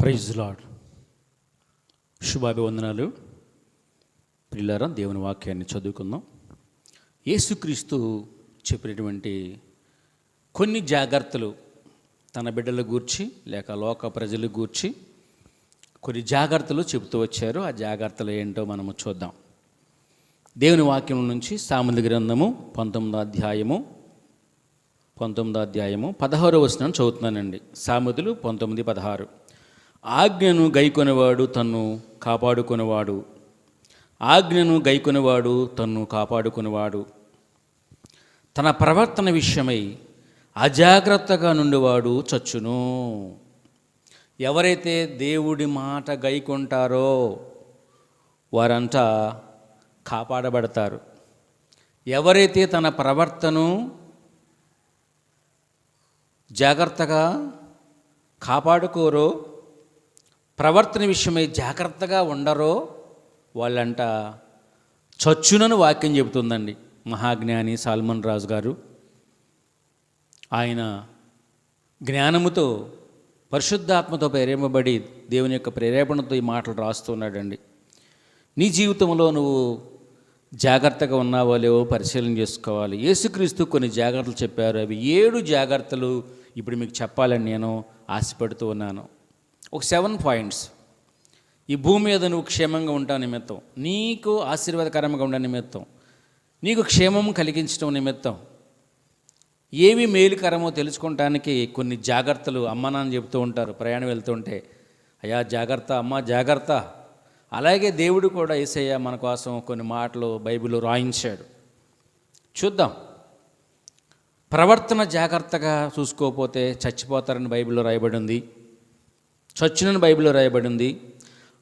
Praise lord. శుభాభివందనాలు. ప్రియులారా, దేవుని వాక్యాన్ని చదువుకుందాం. యేసుక్రీస్తు చెప్పినటువంటి కొన్ని జాగ్రత్తలు తన బిడ్డల గూర్చి లేక లోక ప్రజల గూర్చి కొన్ని జాగ్రత్తలు చెబుతూ వచ్చారు. ఆ జాగ్రత్తలు ఏంటో మనము చూద్దాం. దేవుని వాక్యం నుంచి సామెతల గ్రంథము 19వ అధ్యాయము 16వ వచనం చదువుతున్నానండి. సామెతలు 19:16. ఆజ్ఞను గైకొనేవాడు తన్ను కాపాడుకునేవాడు, ఆజ్ఞను గైకొనేవాడు తన్ను కాపాడుకునేవాడు. తన ప్రవర్తన విషయమై అజాగ్రత్తగా నుండివాడు చచ్చును. ఎవరైతే దేవుడి మాట గైకొంటారో వారంతా కాపాడబడతారు. ఎవరైతే తన ప్రవర్తనను జాగ్రత్తగా కాపాడుకోరో, ప్రవర్తన విషయమై జాగ్రత్తగా ఉండరో వాళ్ళంట చచ్చునని వాక్యం చెబుతుందండి. మహాజ్ఞాని సాల్మన్ రాజు గారు ఆయన జ్ఞానముతో పరిశుద్ధాత్మతో ప్రేరేపబడి దేవుని యొక్క ప్రేరేపణతో ఈ మాటలు రాస్తున్నాడండి. నీ జీవితంలో నువ్వు జాగ్రత్తగా ఉన్నావో లేవో పరిశీలన చేసుకోవాలి. యేసుక్రీస్తు కొన్ని జాగ్రత్తలు చెప్పారు. అవి 7 జాగ్రత్తలు ఇప్పుడు మీకు చెప్పాలని నేను ఆశపడుతూ ఉన్నాను. ఒక 7 పాయింట్స్. ఈ భూమి మీద నువ్వు క్షేమంగా ఉంటావు నిమిత్తం, నీకు ఆశీర్వాదకరంగా ఉండే నిమిత్తం, నీకు క్షేమం కలిగించడం నిమిత్తం, ఏవి మేలుకరమో తెలుసుకోవటానికి కొన్ని జాగ్రత్తలు అమ్మ నాన్న చెబుతూ ఉంటారు. ప్రయాణం వెళ్తుంటే, అయ్యా జాగ్రత్త, అమ్మ జాగ్రత్త. అలాగే దేవుడు కూడా యేసయ్య మన కోసం కొన్ని మాటలు బైబిల్లో రాయించాడు. చూద్దాం. ప్రవర్తన జాగ్రత్తగా చూసుకోకపోతే చచ్చిపోతారని బైబిల్లో రాయబడింది, చచ్చునని బైబిల్లో రాయబడింది.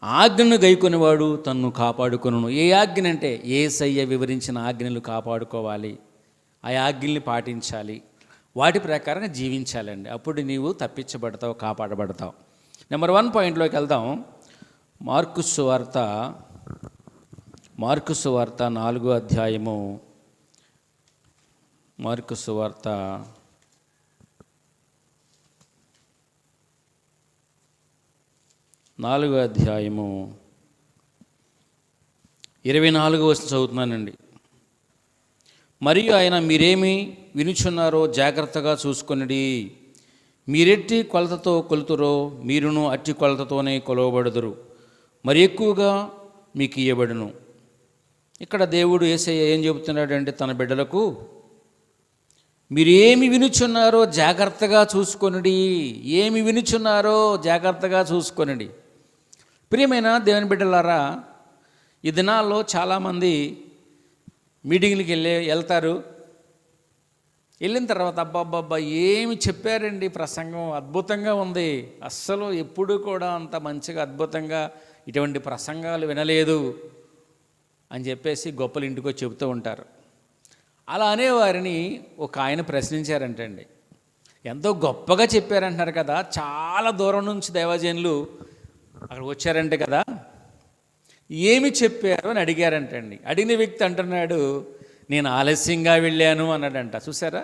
ఆజ్ఞను గైకొనేవాడు తన్ను కాపాడుకొనును. ఏ ఆజ్ఞ అంటే యేసయ్య వివరించిన ఆజ్ఞలు కాపాడుకోవాలి, ఆ ఆజ్ఞల్ని పాటించాలి, వాటి ప్రకారంగా జీవించాలండి. అప్పుడు నీవు తప్పించబడతావు, కాపాడబడతావు. నెంబర్ 1 పాయింట్లోకి వెళ్దాం. మార్కు సువార్త 4వ అధ్యాయము, మార్కు సువార్త 4వ అధ్యాయము 24వ వచనం చదువుతున్నానండి. మరియు ఆయన, మీరేమి వినుచున్నారో జాగ్రత్తగా చూసుకొనిడి. మీరెట్టి కొలతతో కొలుతురో మీరును అట్టి కొలతతోనే కొలవబడుదురు, మరి ఎక్కువగా మీకు ఇయ్యబడును. ఇక్కడ దేవుడు యేసయ్య ఏం చెబుతున్నాడంటే తన బిడ్డలకు, మీరు ఏమి వినుచున్నారో జాగ్రత్తగా చూసుకొనిడి. ఏమి వినుచున్నారో జాగ్రత్తగా చూసుకొనిడి. ప్రియమైన దేవుని బిడ్డలారా, ఈ దినాల్లో చాలామంది మీటింగ్లకి వెళ్తారు. వెళ్ళిన తర్వాత అబ్బాబ్బా ఏమి చెప్పారండి, ప్రసంగం అద్భుతంగా ఉంది, అస్సలు ఎప్పుడు కూడా అంత మంచిగా అద్భుతంగా ఇటువంటి ప్రసంగాలు వినలేదు అని చెప్పేసి గొప్పలు ఇంటికి వచ్చి చెబుతూ ఉంటారు. అలా అనేవారిని ఒక ఆయన ప్రశ్నించారంటండి. ఎంతో గొప్పగా చెప్పారంటున్నారు కదా, చాలా దూరం నుంచి దైవజనులు అక్కడ వచ్చారంటే కదా, ఏమి చెప్పారు అని అడిగారంటండి. అడిగిన వ్యక్తి అంటున్నాడు, నేను ఆలస్యంగా వెళ్ళాను అన్నాడంట. చూసారా?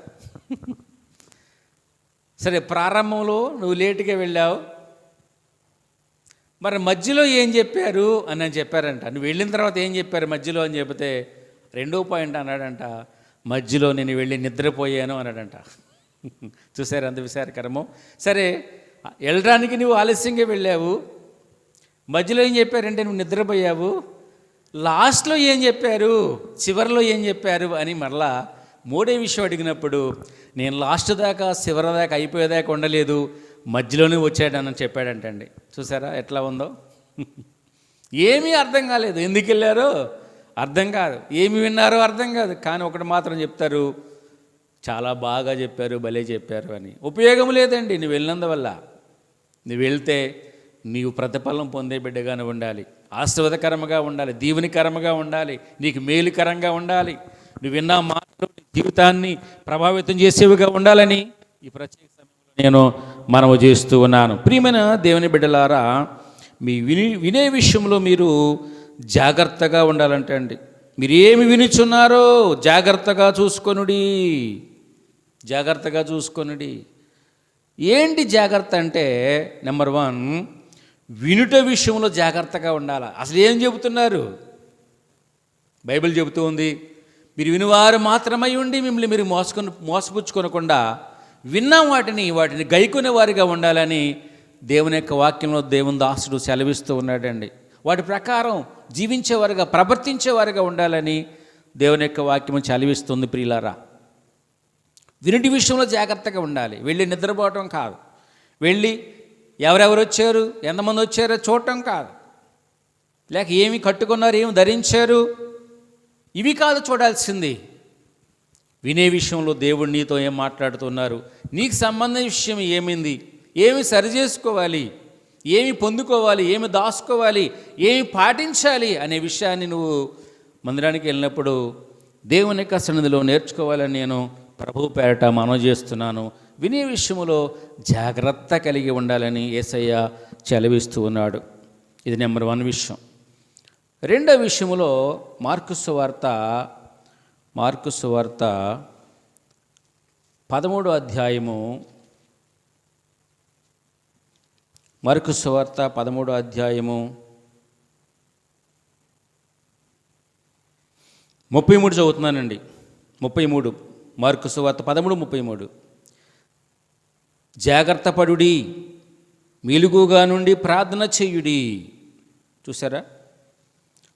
సరే, ప్రారంభంలో నువ్వు లేటుగా వెళ్ళావు, మరి మధ్యలో ఏం చెప్పారు అని చెప్పారంట. నువ్వు వెళ్ళిన తర్వాత ఏం చెప్పారు మధ్యలో అని చెబితే 2వ పాయింట్ అన్నాడంట, మధ్యలో నేను వెళ్ళి నిద్రపోయాను అన్నాడంట. చూసారు అంత విచారకరమో. సరే, వెళ్ళడానికి నువ్వు ఆలస్యంగా వెళ్ళావు, మధ్యలో ఏం చెప్పారంటే నువ్వు నిద్రపోయావు, లాస్ట్లో ఏం చెప్పారు, చివరిలో ఏం చెప్పారు అని మరలా 3వ విషయం అడిగినప్పుడు, నేను లాస్ట్ దాకా చివరి దాకా అయిపోయేదాకా ఉండలేదు, మధ్యలోనే వచ్చాడని చెప్పాడంటండి. చూసారా ఎట్లా ఉందో? ఏమీ అర్థం కాలేదు. ఎందుకు వెళ్ళారో అర్థం కాదు, ఏమి విన్నారో అర్థం కాదు. కానీ ఒకటి మాత్రం చెప్తారు, చాలా బాగా చెప్పారు, భలే చెప్పారు అని. ఉపయోగం లేదండి నువ్వు వెళ్ళినందువల్ల. నువ్వు వెళ్తే నీవు ప్రతిఫలం పొందే బిడ్డగానే ఉండాలి, ఆశీర్వాదకరంగా ఉండాలి, దీవెనకరంగా ఉండాలి, నీకు మేలుకరంగా ఉండాలి. నువ్వు విన్న మాటలు జీవితాన్ని ప్రభావితం చేసేవిగా ఉండాలని ఈ ప్రత్యేక సమయంలో నేను మనవి చేస్తూ ఉన్నాను. ప్రియమైన దేవుని బిడ్డలారా, మీ వినే విషయంలో మీరు జాగ్రత్తగా ఉండాలంటే అండి, మీరు ఏమి వినుచున్నారో జాగ్రత్తగా చూసుకొనుడి, జాగ్రత్తగా చూసుకొనుడి. ఏంటి జాగ్రత్త అంటే, నెంబర్ 1, వినుట విషయంలో జాగ్రత్తగా ఉండాలి. అసలు ఏం చెబుతున్నారు? బైబిల్ చెబుతూ ఉంది, మీరు వినువారు మాత్రమై ఉండి మిమ్మల్ని మీరు మోసపుచ్చుకొనకుండా విన్న వాటిని గైకొనే వారిగా ఉండాలని దేవుని యొక్క వాక్యంలో దేవుని దాసుడు సెలవిస్తూ ఉన్నాడండి. వాటి ప్రకారం జీవించేవారుగా, ప్రవర్తించేవారుగా ఉండాలని దేవుని యొక్క వాక్యం సెలవిస్తుంది. ప్రియులారా, వినుటి విషయంలో జాగ్రత్తగా ఉండాలి. వెళ్ళి నిద్రపోవటం కాదు, వెళ్ళి ఎవరెవరు వచ్చారు, ఎంతమంది వచ్చారో చూడటం కాదు, లేక ఏమి కట్టుకున్నారు, ఏమి ధరించారు, ఇవి కాదు చూడాల్సింది. వినే విషయంలో దేవుడు నీతో ఏం మాట్లాడుతున్నారు, నీకు సంబంధించిన విషయం ఏమైంది, ఏమి సరిచేసుకోవాలి, ఏమి పొందుకోవాలి, ఏమి దాచుకోవాలి, ఏమి పాటించాలి అనే విషయాన్ని నువ్వు మందిరానికి వెళ్ళినప్పుడు దేవుని యొక్క సన్నిధిలో నేర్చుకోవాలని నేను ప్రభు పేరట మనవి చేస్తున్నాను. వినే విషయంలో జాగ్రత్త కలిగి ఉండాలని యేసయ్య సెలవిస్తూ ఉన్నాడు. ఇది నెంబర్ 1 విషయం. రెండో విషయంలో మార్కు సువార్త 13వ అధ్యాయము, మార్కు సువార్త 13వ అధ్యాయము 33 చదువుతున్నానండి. 33 మార్కు సువార్త 13:33. జాగ్రత్త పడుడి, మెలుగుగా నుండి ప్రార్థన చేయుడి. చూసారా,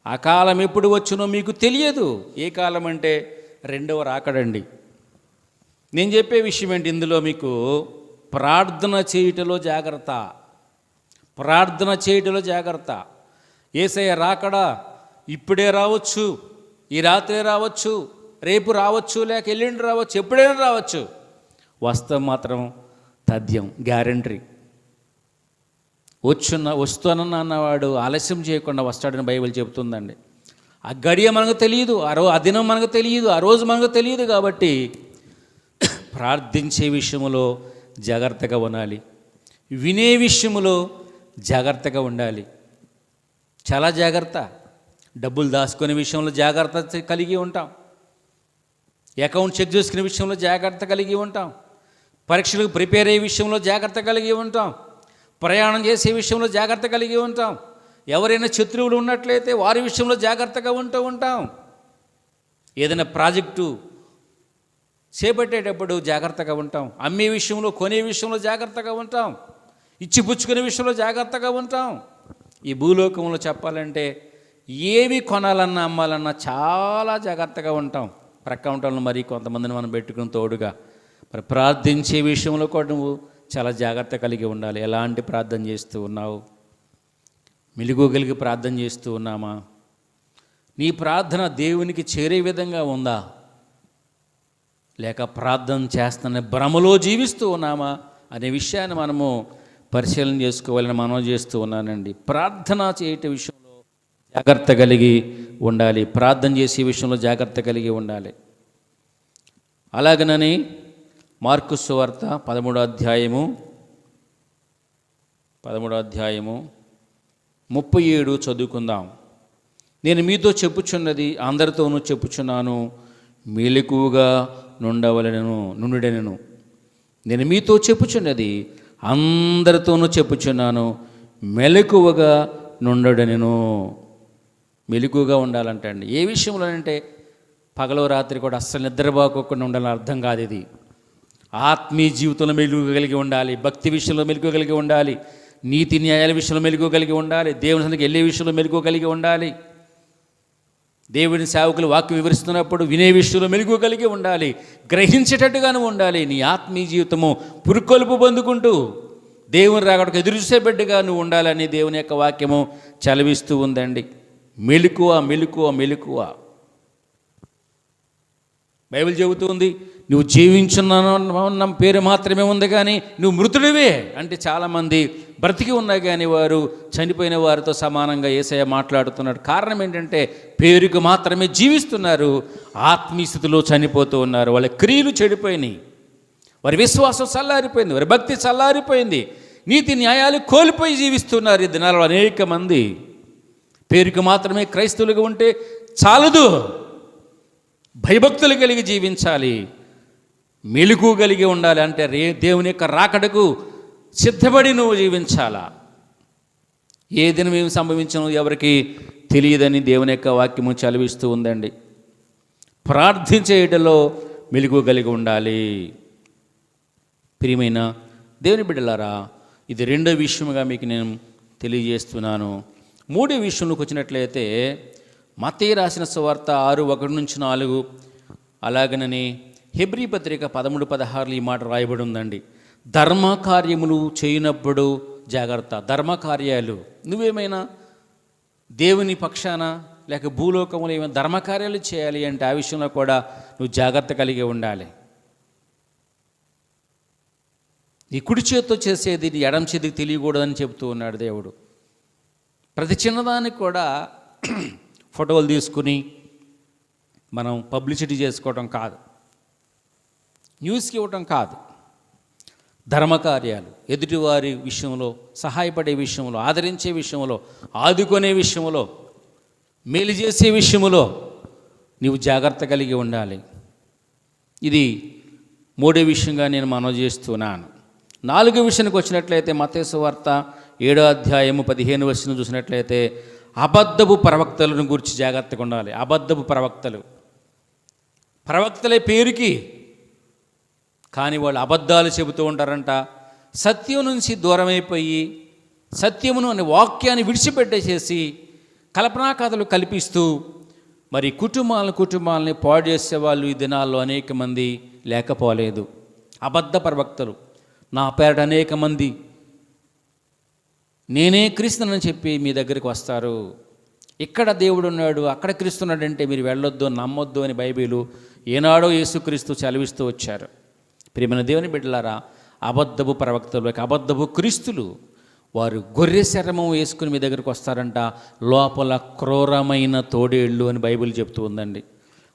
ఆ కాలం ఎప్పుడు వచ్చునో మీకు తెలియదు. ఏ కాలం అంటే రెండవ రాకడండి. నేను చెప్పే విషయం ఏంటి ఇందులో, మీకు ప్రార్థన చేయుటలో జాగ్రత్త, ప్రార్థన చేయుటలో జాగ్రత్త. యేసయ్య రాకడా ఇప్పుడే రావచ్చు, ఈ రాత్రే రావచ్చు, రేపు రావచ్చు, లేక ఎల్లుండి రావచ్చు, ఎప్పుడైనా రావచ్చు. వస్తాం మాత్రం తథ్యం, గ్యారంటీ. వస్తానన్న అన్నవాడు ఆలస్యం చేయకుండా వస్తాడని బైబిల్ చెబుతుందండి. ఆ గడియ మనకు తెలియదు, ఆ దినం మనకు తెలియదు, ఆ రోజు మనకు తెలియదు. కాబట్టి ప్రార్థించే విషయంలో జాగ్రత్తగా ఉండాలి, వినే విషయంలో జాగ్రత్తగా ఉండాలి. చాలా జాగ్రత్త. డబ్బులు దాచుకునే విషయంలో జాగ్రత్త కలిగి ఉంటాం, అకౌంట్ చెక్ చేసుకునే విషయంలో జాగ్రత్త కలిగి ఉంటాం, పరీక్షలకు ప్రిపేర్ అయ్యే విషయంలో జాగ్రత్త కలిగి ఉంటాం, ప్రయాణం చేసే విషయంలో జాగ్రత్త కలిగి ఉంటాం, ఎవరైనా శత్రువులు ఉన్నట్లయితే వారి విషయంలో జాగ్రత్తగా ఉంటాం, ఏదైనా ప్రాజెక్టు చేపట్టేటప్పుడు జాగ్రత్తగా ఉంటాం, అమ్మే విషయంలో, కొనే విషయంలో జాగ్రత్తగా ఉంటాం, ఇచ్చిపుచ్చుకునే విషయంలో జాగ్రత్తగా ఉంటాం. ఈ భూలోకంలో చెప్పాలంటే ఏవి కొనాలన్నా అమ్మాలన్నా చాలా జాగ్రత్తగా ఉంటాం. ప్రక్క ఉంటాలను మరి కొంతమందిని మనం పెట్టుకుని తోడుగా. మరి ప్రార్థించే విషయంలో కూడా నువ్వు చాలా జాగ్రత్త కలిగి ఉండాలి. ఎలాంటి ప్రార్థన చేస్తూ ఉన్నావు? మెలుగుగలిగి ప్రార్థన చేస్తూ ఉన్నామా? నీ ప్రార్థన దేవునికి చేరే విధంగా ఉందా, లేక ప్రార్థన చేస్తున్న భ్రమలో జీవిస్తూ ఉన్నామా అనే విషయాన్ని మనము పరిశీలన చేసుకోవాలని మనం చేస్తూ ఉన్నానండి. ప్రార్థన చేయట విషయంలో జాగ్రత్త కలిగి ఉండాలి, ప్రార్థన చేసే విషయంలో జాగ్రత్త కలిగి ఉండాలి. అలాగనని మార్కు సువార్త 13వ అధ్యాయము 37 చదువుకుందాం. నేను మీతో చెప్పుచున్నది అందరితోనూ చెప్పుచున్నాను, మెలకువగా నుండుడెనను. నేను మీతో చెప్పుచున్నది అందరితోనూ చెప్పుచున్నాను, మెలకువగా నుండుడెనను. మెలకువగా ఉండాలంటే అండి ఏ విషయంలో అంటే పగలో రాత్రి కూడా అస్సలు నిద్రపోకుండా ఉండాలని అర్థం కాదు. ఇది ఆత్మీయ జీవితంలో మెలుగు కలిగి ఉండాలి, భక్తి విషయంలో మెలుగు కలిగి ఉండాలి, నీతి న్యాయాల విషయంలో మెలుగు కలిగి ఉండాలి, దేవుని సన్నిధికి వెళ్ళే విషయంలో మెలుగు కలిగి ఉండాలి, దేవుని సేవకులు వాక్యం వివరిస్తున్నప్పుడు వినే విషయంలో మెలుగు కలిగి ఉండాలి, గ్రహించేటట్టుగాను ఉండాలి. నీ ఆత్మీయ జీవితము పురుకొలుపు పొందుకుంటూ దేవుని రాకడకు ఎదురు చూసే బిడ్డగా నువ్వు ఉండాలని దేవుని యొక్క వాక్యము చలవిస్తూ ఉందండి. మెలకువ మెలకువ మెలకువ. బైబిల్ చెబుతుంది, నువ్వు జీవించున్న పేరు మాత్రమే ఉంది కానీ నువ్వు మృతుడివే అంటే చాలామంది బ్రతికి ఉన్నా కానీ వారు చనిపోయిన వారితో సమానంగా యేసయ్య మాట్లాడుతున్నాడు. కారణం ఏంటంటే పేరుకు మాత్రమే జీవిస్తున్నారు, ఆత్మీయ స్థితిలో చనిపోతూ ఉన్నారు. వాళ్ళ క్రియలు చెడిపోయినాయి, వారి విశ్వాసం చల్లారిపోయింది, వారి భక్తి చల్లారిపోయింది, నీతి న్యాయాలు కోల్పోయి జీవిస్తున్నారు. ఈ దినాలలో అనేక మంది పేరుకు మాత్రమే క్రైస్తవులుగా ఉంటే చాలదు, భయభక్తులు కలిగి జీవించాలి, మెలుగు కలిగి ఉండాలి. అంటే దేవుని యొక్క రాకడకు సిద్ధపడి నువ్వు జీవించాలా. ఏ దినం ఏమి సంభవించను ఎవరికి తెలియదని దేవుని యొక్క వాక్యము చదివిస్తూ ఉందండి. ప్రార్థించేటలో మెలుగు కలిగి ఉండాలి. ప్రియమైన దేవుని బిడ్డలారా, ఇది రెండో విషయముగా మీకు నేను తెలియజేస్తున్నాను. మూడో విషయంలోకి వచ్చినట్లయితే మత్తయి రాసిన సువార్త 6:1-4, అలాగనని హెబ్రీ పత్రిక 13-16 ఈ మాట రాయబడి ఉందండి. ధర్మకార్యములు చేయనప్పుడు జాగ్రత్త. ధర్మకార్యాలు, నువ్వేమైనా దేవుని పక్షాన లేక భూలోకములు ఏమైనా ధర్మకార్యాలు చేయాలి అంటే ఆ విషయంలో కూడా నువ్వు జాగ్రత్త కలిగి ఉండాలి. ఈ కుడి చేతితో చేసేది నీ ఎడమ చేతికి తెలియకూడదని చెబుతూ ఉన్నాడు దేవుడు. ప్రతి చిన్నదానికి కూడా ఫోటోలు తీసుకుని మనం పబ్లిసిటీ చేసుకోవటం కాదు, న్యూస్కి ఇవ్వటం కాదు. ధర్మకార్యాలు, ఎదుటివారి విషయంలో సహాయపడే విషయంలో, ఆదరించే విషయంలో, ఆదుకునే విషయంలో, మేలు చేసే విషయంలో నీవు జాగ్రత్త కలిగి ఉండాలి. ఇది మూడో విషయంగా నేను మనవి చేస్తున్నాను. నాలుగో విషయానికి వచ్చినట్లయితే మత్తయి సువార్త 7:15 చూసినట్లయితే అబద్ధపు ప్రవక్తలను గురించి జాగ్రత్తగా ఉండాలి. అబద్ధపు ప్రవక్తలే పేరుకి, కానీ వాళ్ళు అబద్ధాలు చెబుతూ ఉంటారంట. సత్యం నుంచి దూరమైపోయి సత్యమును అనే వాక్యాన్ని విడిచిపెట్టేసేసి కల్పనా కథలు కల్పిస్తూ మరి కుటుంబాలని పాడు చేసేవాళ్ళు ఈ దినాల్లో అనేక మంది లేకపోలేదు. అబద్ధ ప్రవక్తలు, నా పేరట అనేక మంది నేనే క్రీస్తునని చెప్పి మీ దగ్గరికి వస్తారు. ఇక్కడ దేవుడు ఉన్నాడు, అక్కడ క్రీస్తున్నాడంటే మీరు వెళ్ళొద్దు, నమ్మొద్దు అని బైబిలు ఏనాడో యేసుక్రీస్తు చదివిస్తూ వచ్చారు. ప్రియమైన దేవుని బిడ్డలారా, అబద్ధపు ప్రవక్తలు, అబద్ధపు క్రీస్తులు వారు గొర్రె శరమం వేసుకుని మీ దగ్గరికి వస్తారంట. లోపల క్రూరమైన తోడేళ్ళు అని బైబిల్ చెప్తూ ఉందండి.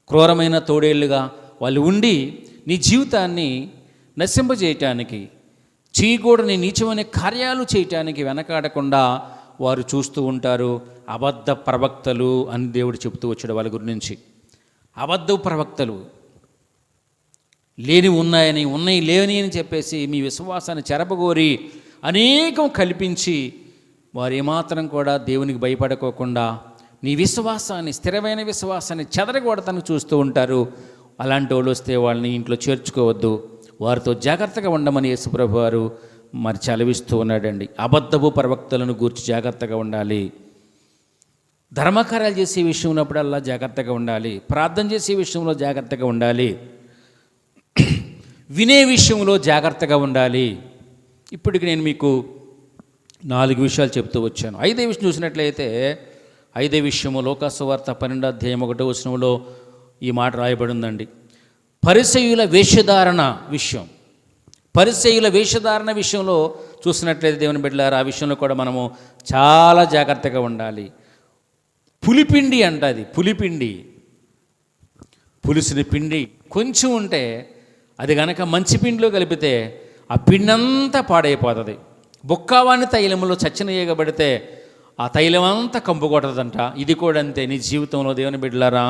క్రూరమైన తోడేళ్ళుగా వాళ్ళు ఉండి నీ జీవితాన్ని నశింపజేయటానికి, చేయకూడని నీచమైన కార్యాలు చేయటానికి వెనకాడకుండా వారు చూస్తూ ఉంటారు. అబద్ధ ప్రవక్తలు అని దేవుడు చెప్తూ వచ్చాడు వాళ్ళ గురించి. అబద్ధ ప్రవక్తలు లేని ఉన్నాయని, ఉన్నాయి లేవని అని చెప్పేసి మీ విశ్వాసాన్ని చెరపగోరి అనేకం కల్పించి వారు ఏమాత్రం కూడా దేవునికి భయపడుకోకుండా నీ విశ్వాసాన్ని, స్థిరమైన విశ్వాసాన్ని చెదరగొడతానికి చూస్తూ ఉంటారు. అలాంటి వాళ్ళు వస్తే వాళ్ళని ఇంట్లో చేర్చుకోవద్దు, వారితో జాగ్రత్తగా ఉండమని యేసుప్రభు వారు మరి చలవిస్తూ ఉన్నాడండి. అబద్ధపు ప్రవక్తలను గూర్చి జాగ్రత్తగా ఉండాలి. ధర్మకార్యాలు చేసే విషయం ఉన్నప్పుడల్లా జాగ్రత్తగా ఉండాలి. ప్రార్థన చేసే విషయంలో జాగ్రత్తగా ఉండాలి. వినే విషయంలో జాగ్రత్తగా ఉండాలి. ఇప్పటికి నేను మీకు 4 విషయాలు చెప్తూ వచ్చాను. 5వ విషయం చూసినట్లయితే 5వ విషయము లోకాసువార్త 12:1 ఈ మాట రాయబడి ఉందండి. పరిసయ్యుల వేషధారణ విషయం. పరిసయ్యుల వేషధారణ విషయంలో చూసినట్లయితే దేవుని బిడ్డలారా, ఆ విషయంలో కూడా మనము చాలా జాగ్రత్తగా ఉండాలి. పులిపిండి అంట, అది పులిపిండి, పులిసిన పిండి కొంచెం ఉంటే అది కనుక మంచి పిండిలో కలిపితే ఆ పిండి అంతా పాడైపోతుంది. బొక్కావాణి తైలంలో చచ్చిన ఏగబడితే ఆ తైలం అంతా కంపు కొట్టదంట. ఇది కూడా అంతే. నీ జీవితంలో దేవుని బిడ్డలారా,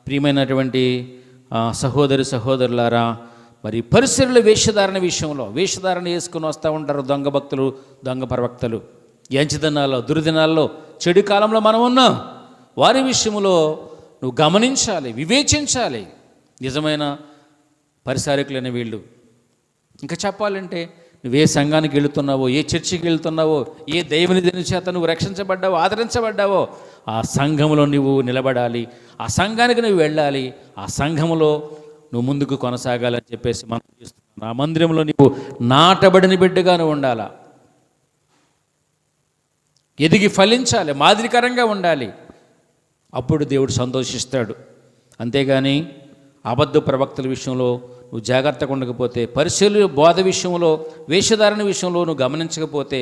ప్రియమైనటువంటి సహోదరులారా, మరి పరిసరుల వేషధారణ విషయంలో వేషధారణ వేసుకుని వస్తూ ఉంటారు దొంగ భక్తులు, దొంగ ప్రవక్తలు. ఎంచదినాల్లో, దుర్దినాల్లో, చెడు కాలంలో మనం ఉన్నాం. వారి విషయంలో నువ్వు గమనించాలి, వివేచించాలి. నిజమైన పరిసారకులైన వీళ్ళు. ఇంకా చెప్పాలంటే నువ్వు ఏ సంఘానికి వెళుతున్నావో, ఏ చర్చికి వెళుతున్నావో, ఏ దైవని చేత నువ్వు రక్షించబడ్డావో, ఆదరించబడ్డావో ఆ సంఘములో నువ్వు నిలబడాలి. ఆ సంఘానికి నువ్వు వెళ్ళాలి. ఆ సంఘములో నువ్వు ముందుకు కొనసాగాలని చెప్పేసి మనం చేస్తున్నాం. ఆ మందిరంలో నువ్వు నాటబడిన బిడ్డగా నువ్వు ఉండాలా, ఎదిగి ఫలించాలి, మాదిరికరంగా ఉండాలి. అప్పుడు దేవుడు సంతోషిస్తాడు. అంతేగాని అబద్ధ ప్రవక్తల విషయంలో నువ్వు జాగ్రత్తగా ఉండకపోతే, పరిశీలు బోధ విషయంలో, వేషధారణ విషయంలో నువ్వు గమనించకపోతే,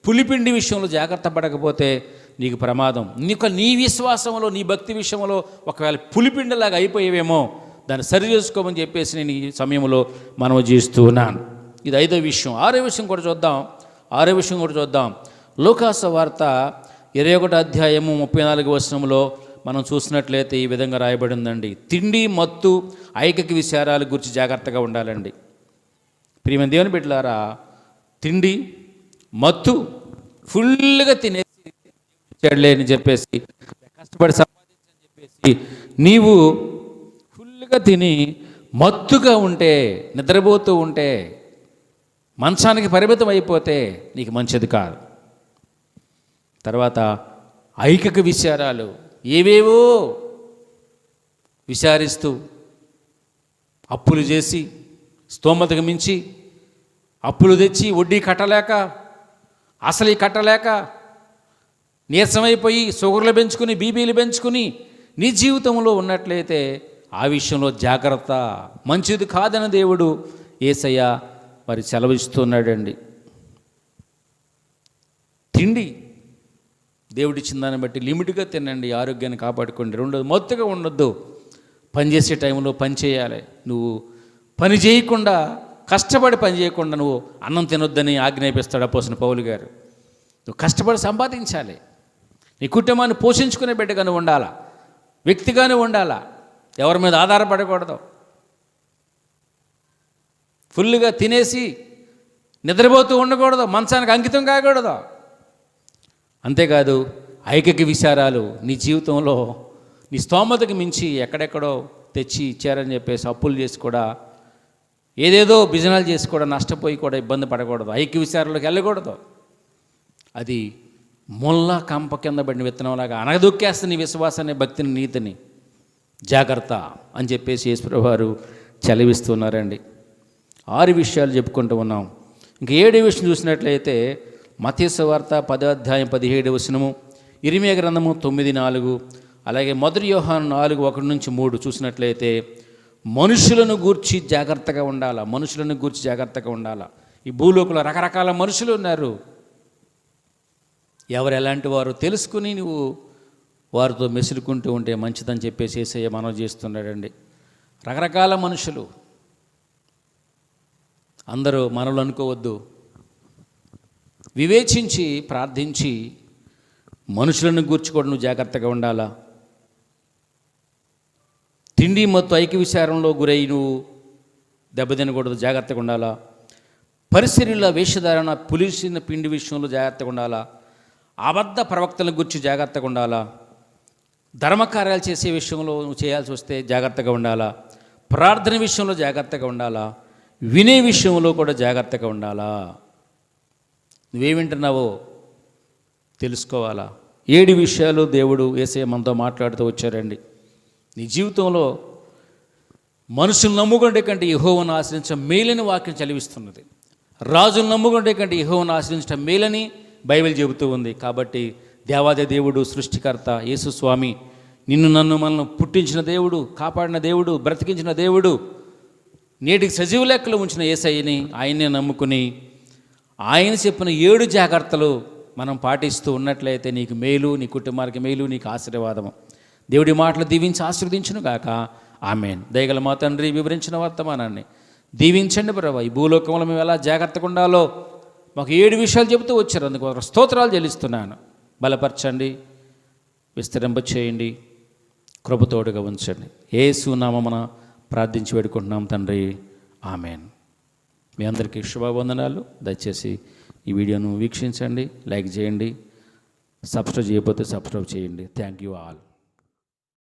పులిపిండి విషయంలో జాగ్రత్త పడకపోతే నీకు ప్రమాదం. నీ విశ్వాసంలో, నీ భక్తి విషయంలో ఒకవేళ పులిపిండిలాగా అయిపోయేవేమో, దాన్ని సరి చేసుకోమని చెప్పేసి నేను ఈ సమయంలో మనం చేస్తూ ఉన్నాను. ఇది 5వ విషయం. 6వ విషయం కూడా చూద్దాం. లోకాసువార్త 21:34 మనం చూసినట్లయితే ఈ విధంగా రాయబడి ఉందండి. తిండి, మత్తు, ఐకిక విచారాల గురించి జాగ్రత్తగా ఉండాలండి. ప్రియమైన దేవుని బిడ్డలారా, తిండి, మత్తు ఫుల్గా తినేసి చెడలే అని చెప్పేసి, కష్టపడి సంపాదించని చెప్పేసి నీవు ఫుల్గా తిని మత్తుగా ఉంటే, నిద్రపోతూ ఉంటే, మంచానికి పరిమితం అయిపోతే నీకు మంచిది కాదు. తర్వాత ఐకిక విచారాలు, ఏవేవో విచారిస్తూ అప్పులు చేసి, స్తోమతకు మించి అప్పులు తెచ్చి వడ్డీ కట్టలేక, అసలు కట్టలేక నీరసమైపోయి షుగర్లు పెంచుకుని, బీపీలు పెంచుకుని నీ జీవితంలో ఉన్నట్లయితే ఆ విషయంలో జాగ్రత్త, మంచిది కాదని దేవుడు యేసయ్య మరి సెలవిస్తున్నాడండి. తిండి దేవుడిచ్చిన దాన్ని బట్టి లిమిట్గా తినండి, ఆరోగ్యాన్ని కాపాడుకోండి. రెండోది, మొత్తగా ఉండొద్దు. పనిచేసే టైంలో పని చేయాలి. నువ్వు పని చేయకుండా, కష్టపడి పని చేయకుండా నువ్వు అన్నం తినొద్దని ఆజ్ఞాపిస్తాడు అపోస్తలుడైన పౌలు గారు. నువ్వు కష్టపడి సంపాదించాలి. నీ కుటుంబాన్ని పోషించుకునే బిడ్డగానే ఉండాలా, వ్యక్తిగానే ఉండాలా, ఎవరి మీద ఆధారపడకూడదు. ఫుల్గా తినేసి నిద్రపోతూ ఉండకూడదు, మంచానికి అంకితం కాకూడదు. అంతేకాదు ఐకిక విచారాలు నీ జీవితంలో నీ స్తోమతకు మించి ఎక్కడెక్కడో తెచ్చి ఇచ్చారని చెప్పేసి అప్పులు చేసి కూడా, ఏదేదో బిజినెస్ చేసి కూడా నష్టపోయి కూడా ఇబ్బంది పడకూడదు. ఐక్య విచారాలకు వెళ్ళకూడదు. అది ముళ్ళ కంప కింద పడిన విత్తనంలాగా అనగదొక్కేస్తుంది నీ విశ్వాసాన్ని, భక్తిని, నీతిని. జాగ్రత్త అని చెప్పేసి యేసుప్రభువు వారు చదివిస్తున్నారండి. 6 విషయాలు చెప్పుకుంటూ ఉన్నాం. ఇంక 7వ విషయం చూసినట్లయితే మత్తయి సువార్త 10వ అధ్యాయం 17వ వచనము, ఇర్మీయా గ్రంథము 9:4, అలాగే మొదటి యోహాను 4:1-3 చూసినట్లయితే మనుషులను గూర్చి జాగ్రత్తగా ఉండాలా, మనుషులను గూర్చి జాగ్రత్తగా ఉండాలా. ఈ భూలోకంలో రకరకాల మనుషులు ఉన్నారు. ఎవరు ఎలాంటి వారు తెలుసుకుని నువ్వు వారితో మెసులుకుంటూ ఉంటే మంచిదని చెప్పేసి యేసయ్య మనవి చేస్తున్నాడండి. రకరకాల మనుషులు, అందరూ మనలు అనుకోవద్దు. వివేచించి ప్రార్థించి మనుషులను గూర్చి కూడా నువ్వు జాగ్రత్తగా ఉండాలా. తిండి మొత్తం ఐక్య విచారంలో గురై నువ్వు దెబ్బతినకూడదు, జాగ్రత్తగా ఉండాలా. పరిసరుల వేషధారణ, పులిసిన పిండి విషయంలో జాగ్రత్తగా ఉండాలా. అబద్ధ ప్రవక్తల గురించి జాగ్రత్తగా ఉండాలా. ధర్మకార్యాలు చేసే విషయంలో నువ్వు చేయాల్సి వస్తే జాగ్రత్తగా ఉండాలా. ప్రార్థన విషయంలో జాగ్రత్తగా ఉండాలా. వినే విషయంలో కూడా జాగ్రత్తగా ఉండాలా. నువ్వేం వింటున్నావో తెలుసుకోవాలా. 7 విషయాలు దేవుడు యేసయ్య మనతో మాట్లాడుతూ వచ్చారండి. నీ జీవితంలో మనుషులు నమ్ముకుంటే కంటే యెహోవాను ఆశ్రయించడం మేలని వాక్యం చదివిస్తున్నది. రాజును నమ్ముకుంటే కంటే యెహోవాను ఆశ్రయించడం మేలని బైబిల్ చెబుతూ ఉంది. కాబట్టి దేవాది దేవుడు, సృష్టికర్త యేసు స్వామి, నిన్ను నన్ను మనల్ని పుట్టించిన దేవుడు, కాపాడిన దేవుడు, బ్రతికించిన దేవుడు, నేటికి సజీవ లెక్కలు ఉంచిన యేసయ్యని, ఆయన్నే నమ్ముకుని ఆయన చెప్పిన 7 జాగ్రత్తలు మనం పాటిస్తూ ఉన్నట్లయితే నీకు మేలు, నీ కుటుంబానికి మేలు, నీకు ఆశీర్వాదము. దేవుడి మాటలు దీవించి ఆశీర్వదించును గాక. ఆమేన్. దయగల మా తండ్రి, వివరించిన వర్తమానాన్ని దీవించండి ప్రభువా. ఈ భూలోకంలో మేము ఎలా జాగ్రత్తగా ఉండాలో మాకు 7 విషయాలు చెబుతూ వచ్చారు. అందుకు ఒక స్తోత్రాలు చెల్లిస్తున్నాను. బలపరచండి, విస్తరింప చేయండి, కృపతోడుగా ఉంచండి. యేసు నామమున ప్రార్థించి వేడుకుంటున్నాం తండ్రి. ఆమేన్. మీ అందరికీ శుభవందనాలు. దయచేసి ఈ వీడియోను వీక్షించండి, లైక్ చేయండి, సబ్స్క్రైబ్ చేయకపోతే సబ్స్క్రైబ్ చేయండి. Thank you all.